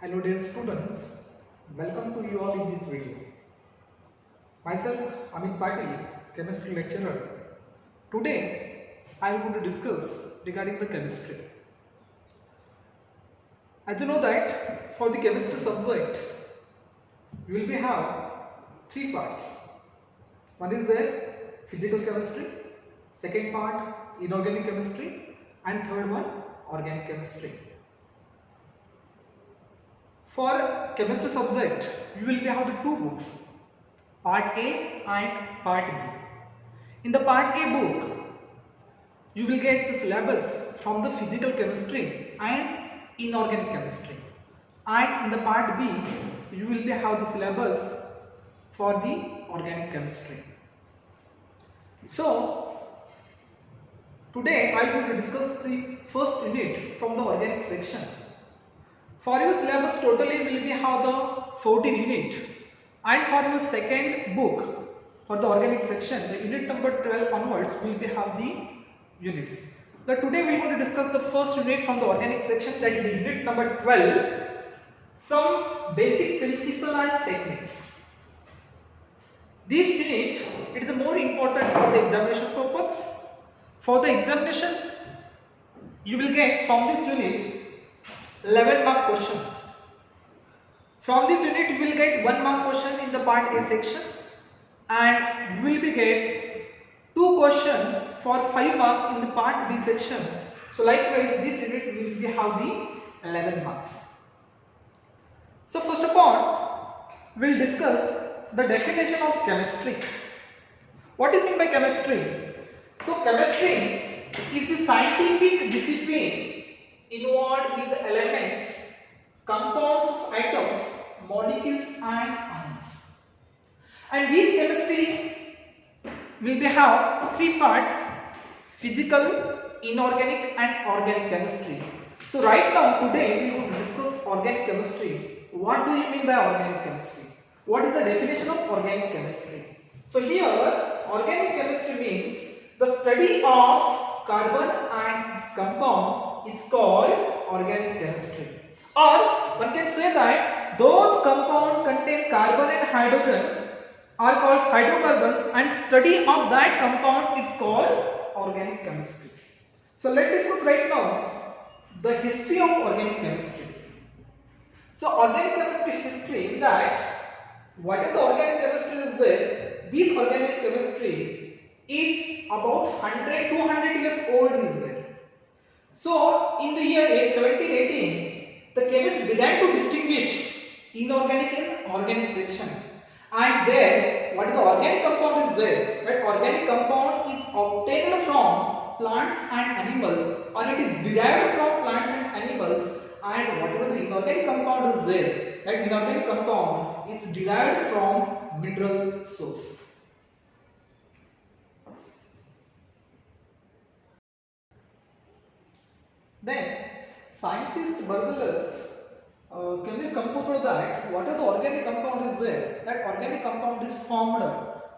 Hello dear students, welcome to you all in this video. Myself Amit Patil, chemistry lecturer. Today I am going to discuss regarding the chemistry. As you know that for the chemistry subject you will be have three parts. One is there physical chemistry, second part inorganic chemistry, and third one organic chemistry. For chemistry subject, you will have the two books, part A and part B. In the part A book, you will get the syllabus from the physical chemistry and inorganic chemistry. And in the part B, you will have the syllabus for the organic chemistry. So, today I will discuss the first unit from the organic section. For your syllabus totally will be have the 14 unit, and for your second book for the organic section the unit number 12 onwards will be have the units. Now today we are going to discuss the first unit from the organic section, that is the unit number 12, some basic principle and techniques. This unit it is more important for the examination purpose. For the examination you will get from this unit 11 mark question. From this unit you will get 1 mark question in the part A section, and you will be get 2 question for 5 marks in the part B section. So likewise this unit will be have the 11 marks. So first of all we will discuss the definition of chemistry. What is meant by chemistry? So chemistry is the scientific discipline involved with the elements, compounds of atoms, molecules and ions. And this chemistry will be have three parts: physical, inorganic and organic chemistry. So right now today we will discuss organic chemistry. What do you mean by organic chemistry? What is the definition of organic chemistry? So here organic chemistry means the study of carbon and its compound is called organic chemistry. Or one can say that those compounds contain carbon and hydrogen are called hydrocarbons, and study of that compound is called organic chemistry. So let's discuss right now the history of organic chemistry. So organic chemistry history is that what is the organic chemistry is there? This organic chemistry is about 200 years old is there. So in the year 1718, the chemists began to distinguish inorganic and organic section. And there, what is the organic compound is there? That organic compound is obtained from plants and animals, or it is derived from plants and animals. And whatever the inorganic compound is there, that inorganic compound is derived from mineral source. Then scientist Berthelus chemist computed that what are the organic compound is there, that organic compound is formed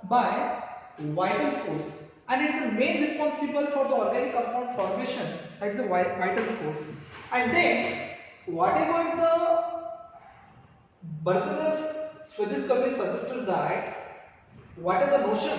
by vital force, and it is the main responsible for the organic compound formation, that is the vital force. And then whatever the Berthelus discovery suggested that what is the notion?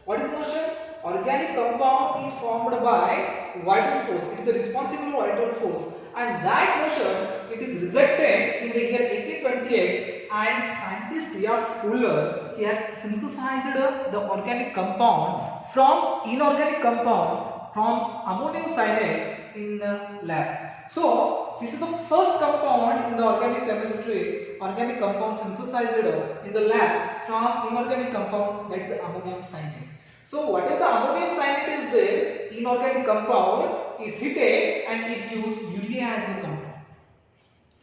What is the notion? Organic compound is formed by vital force. It is the responsible vital force, and that notion it is rejected in the year 1828. And scientist F. Fuller he has synthesized the organic compound from inorganic compound from ammonium cyanide in the lab. So this is the first compound in the organic chemistry, organic compound synthesized in the lab from inorganic compound, that is the ammonium cyanide. So whatever the ammonium cyanide is there, inorganic compound is heated and it gives urea as a compound.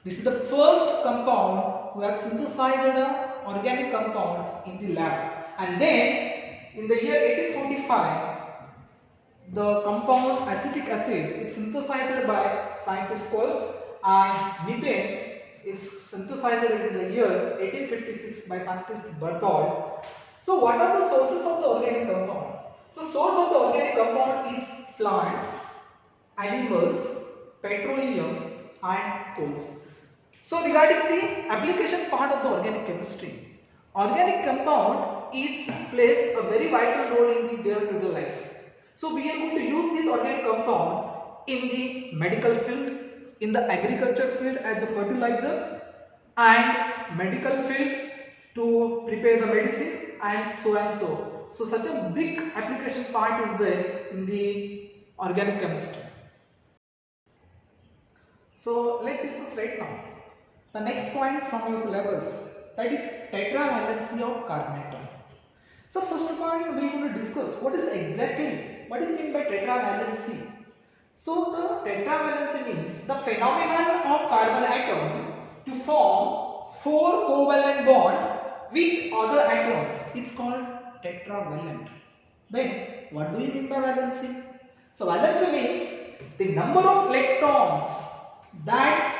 This is the first compound who has synthesized organic compound in the lab. And then in the year 1845, the compound acetic acid is synthesized by scientist Pulse, and methane is synthesized in the year 1856 by scientist Berthold. So what are the sources of the organic compound? So source of the organic compound is plants, animals, petroleum and coals. So regarding the application part of the organic chemistry, organic compound plays a very vital role in the day-to-day life. So we are going to use this organic compound in the medical field, in the agriculture field as a fertilizer, and medical field to prepare the medicine, and so and so. So such a big application part is there in the organic chemistry. So let's discuss right now the next point from your syllabus, that is tetravalency of carbon atom. So first point we are going to discuss what is meant by tetravalency. So the tetravalency means the phenomenon of carbon atom to form 4 covalent bond with other atom. It's called tetravalent. Then what do you mean by valency? So valency means the number of electrons that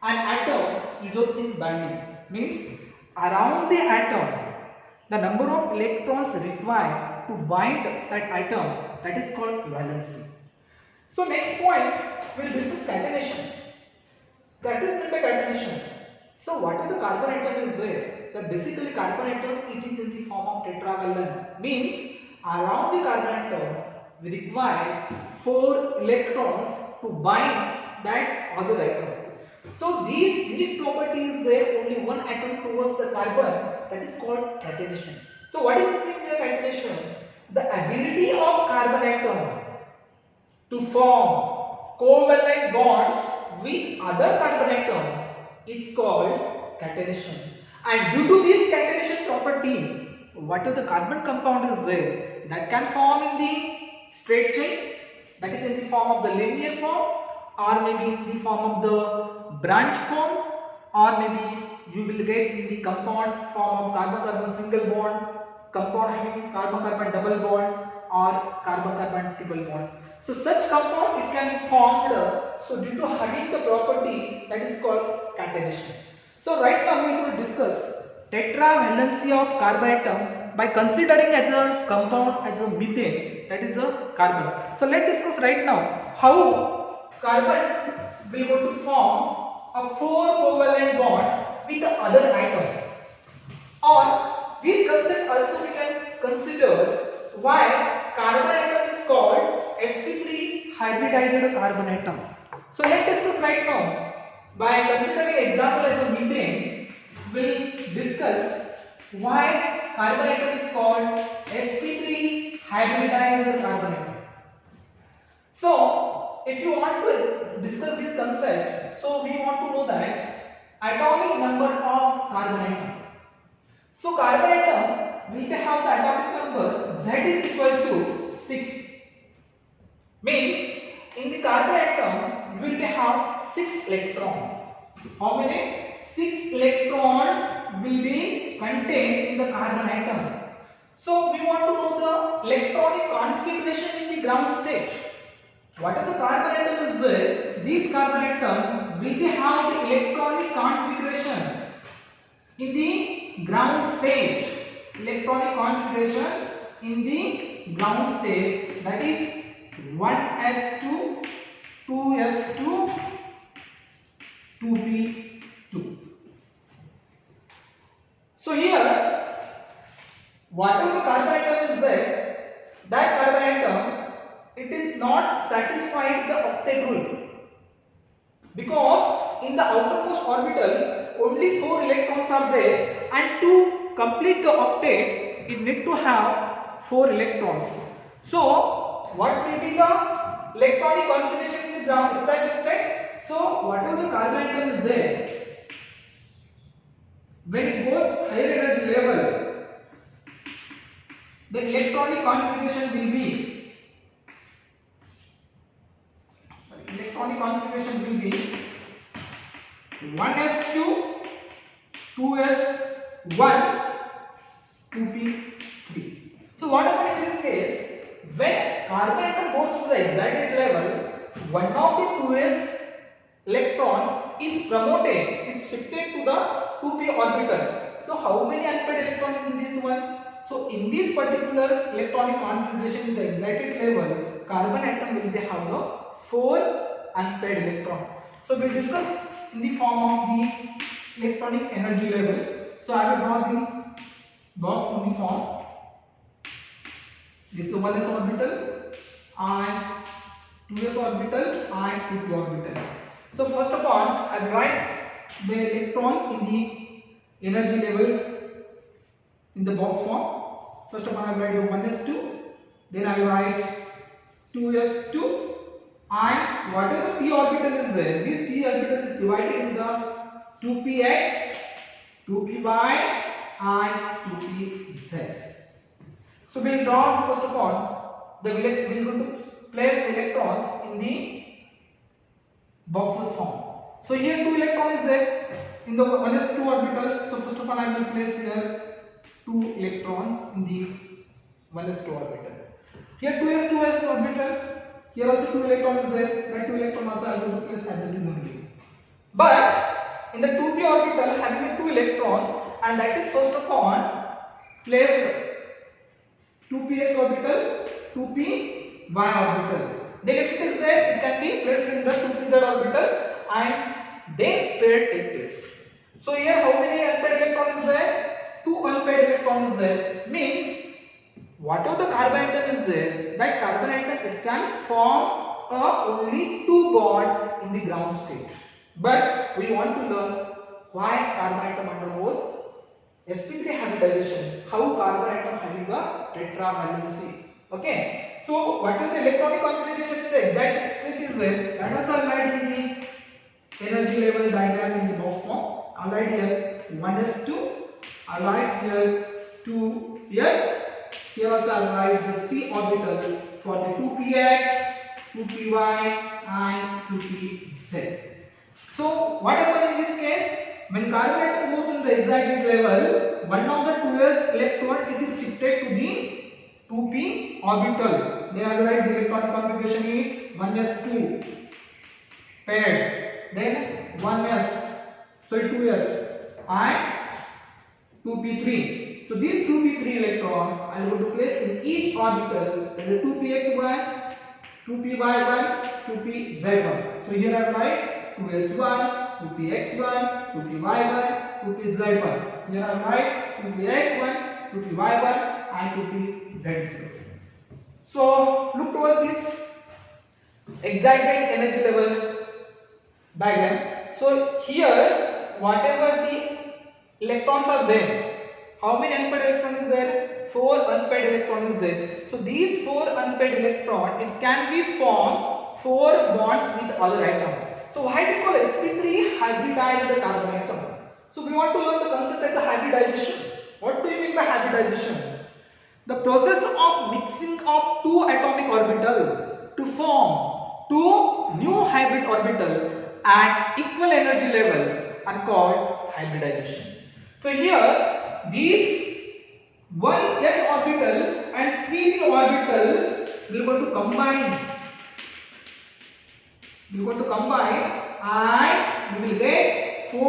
an atom uses in bonding. Means around the atom the number of electrons required to bind that atom, that is called valency. So next point we will discuss catenation. That is meant by catenation. So what is the carbon atom is there? That basically carbon atom it is in the form of tetravalent. Means around the carbon atom we require 4 electrons to bind that other atom. So these unique properties there, only one atom towards the carbon, that is called catenation. So what is meant by catenation? The ability of carbon atom to form covalent bonds with other carbon atom is called catenation. And due to this catenation property, what is the carbon compound is there that can form in the straight chain, that is in the form of the linear form, or maybe in the form of the branch form, or maybe you will get in the compound form of carbon-carbon single bond, compound having carbon-carbon double bond, or carbon-carbon triple bond. So such compound it can be formed, so due to having the property that is called catenation. So right now we will discuss tetravalency of carbon atom by considering as a compound as a methane, that is a carbon. So let's discuss right now how carbon will go to form a 4 covalent bond with the other atom. Or this concept also we can consider why carbon atom is called sp3 hybridized carbon atom. So let's discuss right now by considering example as a methane. We'll discuss why carbon atom is called sp3 hybridized carbon atom. So if you want to discuss this concept, so we want to know that atomic number of carbon atom. So carbon atom will have the atomic number Z is equal to 6. Means in the carbon atom you will have 6 electron. How many? 6 electron will be contained in the carbon atom. So we want to know the electronic configuration in the ground state. Whatever the carbon atom is there, these carbon atom will have the electronic configuration in the ground state. Electronic configuration in the ground state, that is 1s2, 2s2, 2p2. So here, whatever the carbon atom is there, that carbon atom it is not satisfied the octet rule, because in the outermost orbital only 4 electrons are there, and to complete the octet it need to have 4 electrons. So what will be the electronic configuration in the ground excited state? So whatever the carbon atom is there, when it goes higher energy level, the electronic configuration will be 1s2, 2s1, 2p3. So what happens in this case? When carbon atom goes to the excited level, one of the 2s electron is promoted, it's shifted to the 2p orbital. So how many unpaired electrons in this one? So in this particular electronic configuration in the excited level, carbon atom will have the 4 unpaired electron. So we will discuss in the form of the electronic energy level. So I will draw the box in the form. This is 1s orbital and 2s orbital and 2p orbital. So first of all, I will write the electrons in the energy level in the box form. First of all, I will write 1s2, then I will write 2s2, and whatever the p orbital is there, this p orbital is divided in the 2px, 2py and 2pz. So we will draw first of all, we will going to place the electrons in the boxes form. So here 2 electrons is there in the 1s2 orbital. So first of all, I will place here 2 electrons in the 1s2 orbital. Here 2s orbital. Here also 2 electrons is there. That 2 electron also I will place as it is only. But in the 2p orbital having 2 electrons, and that is first of all place 2px orbital, 2py orbital. Then if it is there, it can be placed in the 2pz orbital and then pair take place. So here how many unpaired electrons is there? 2 unpaired electrons is there. Means whatever the carbon atom is there, that carbon atom it can form only 2 bond in the ground state. But we want to learn why carbon atom undergoes sp3 hybridization, how carbon atom having a tetravalency. Okay, so what is the electronic configuration in the exact state is there, that also I write in the energy level diagram in the box form. I write here 1s2, I write here 2s, here also I write the 3 orbital for the 2px, 2py and 2pz. So what happens in this case? When carbon atom goes in the excited level, one of the 2s electron it is shifted to the 2p orbital. Then I will write the electronic configuration is 1s2 paired, then 2s and 2p3. So these 2p3 electron I am going to place in each orbital. There is 2px1, 2py1, 2pz1. So here I will write 2s1, 2px1, 2py1, 2pz1. Here I write 2px1, 2py1 and 2pz0. So look towards this excited energy level diagram. So here whatever the electrons are there, how many unpaired electrons is there? 4 unpaired electrons is there. So these 4 unpaired electrons it can be formed 4 bonds with other atom. So why do we call sp3 hybridize the carbon atom? So we want to learn the concept as the hybridization. What do you mean by hybridization? The process of mixing of 2 atomic orbitals to form 2 new hybrid orbitals at equal energy level are called hybridization. So here these 1s orbital and 3p orbital will going to combine. We are going to combine and we will get 4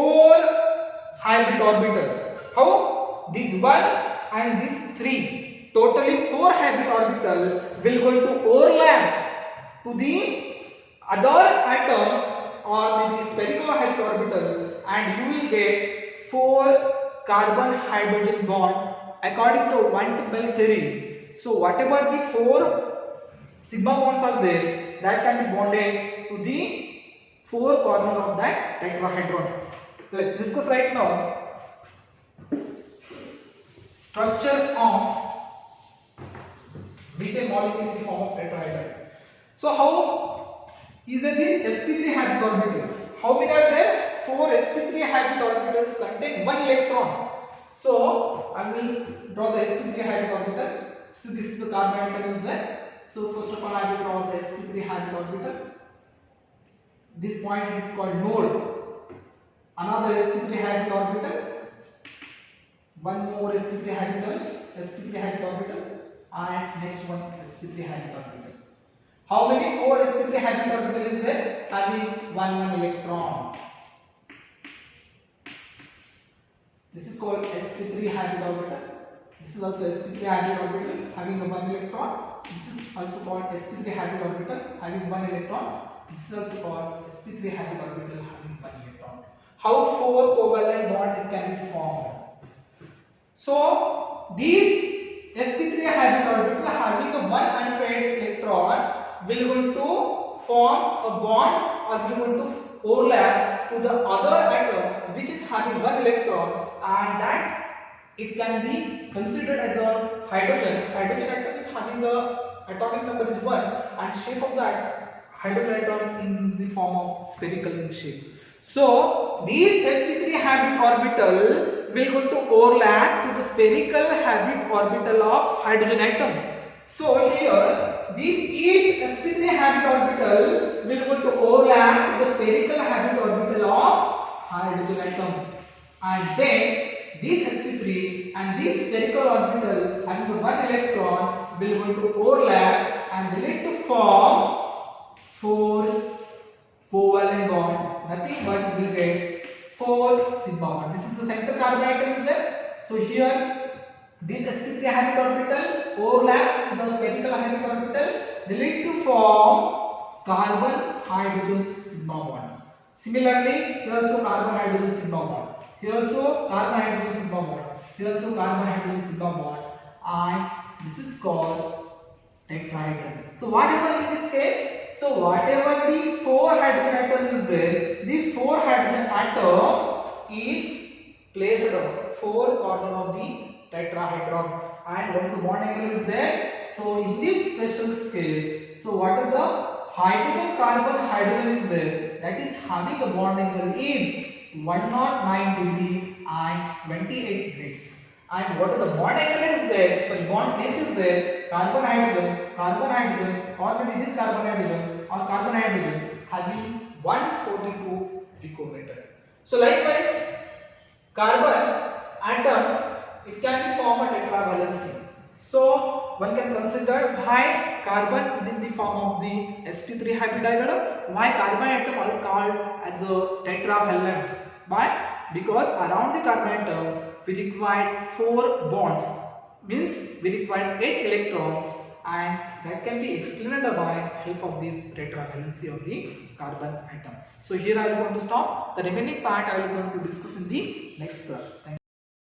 hybrid orbitals. How? This 1 and this 3. Totally 4 hybrid orbitals will going to overlap to the other atom or maybe spherical hybrid orbital, and you will get 4 carbon hydrogen bond according to 1-2 theory. So whatever the 4 sigma bonds are there, that can be bonded to the 4 corner of that tetrahedron. Let's discuss right now structure of methane molecule in the form of tetrahedron. So how is this sp3 hybrid orbital? How many are there? 4 sp3 hybrid orbitals contain 1 electron. So I will draw the sp3 hybrid orbital. So this is the carbon atom is there. So first of all I will draw the sp3 hybrid orbital. This point is called node. Another sp3 hybrid orbital. One more sp3 hybrid orbital, and next one sp3 hybrid orbital. How many 4 sp3 hybrid orbital is there? Having 1 electron. This is called sp3 hybrid orbital. This is also sp3 hybrid orbital having 1 electron. This is also called sp3 hybrid orbital having 1 electron. This is also called sp3 hybrid orbital having 1 electron. how 4 covalent bond it can be formed. So these sp3 hybrid orbital having a one unpaired electron will going to form a bond or will going to overlap to the other atom which is having one electron, and that it can be considered as a hydrogen. Hydrogen atom is having the atomic number is 1 and shape of that hydrogen atom in the form of spherical in shape. So these sp3 hybrid orbital will go to overlap to the spherical hybrid orbital of hydrogen atom. So here each sp3 hybrid orbital will go to overlap to the spherical hybrid orbital of hydrogen atom, and then these sp3 and this spherical orbital having one electron will going to overlap and they lead to form 4 covalent bond. Nothing but we will get 4 sigma bond. This is the center carbon atom is there. So here this sp3 hybrid orbital overlaps to the spherical hybrid orbital. They lead to form carbon hydrogen sigma bond. Similarly, here also carbon hydrogen sigma bond. Here also carbon hydrogen sigma bond. Here also carbon hydrogen sigma bond. And this is called tetrahedron. So what happens in this case? So whatever the 4 hydrogen atom is there, this 4 hydrogen atom is placed at 4 corner of the tetrahedron. And what is the bond angle is there? So in this special case, so what is the hydrogen carbon hydrogen is there, that is having a bond angle is 109 degree and 28 degrees. And what is the bond angle is there? So bond length is there, carbon hydrogen, or maybe this carbon hydrogen having 142 picometer. So likewise, carbon atom, it can be formed a tetravalency. So one can consider why carbon is in the form of the sp3 hybrid why carbon atom are called as a tetravalent. Why? Because around the carbon atom we require 4 bonds, means we require 8 electrons, and that can be explained by help of this tetravalency of the carbon atom. So here I will going to stop. The remaining part I will going to discuss in the next class. Thank you.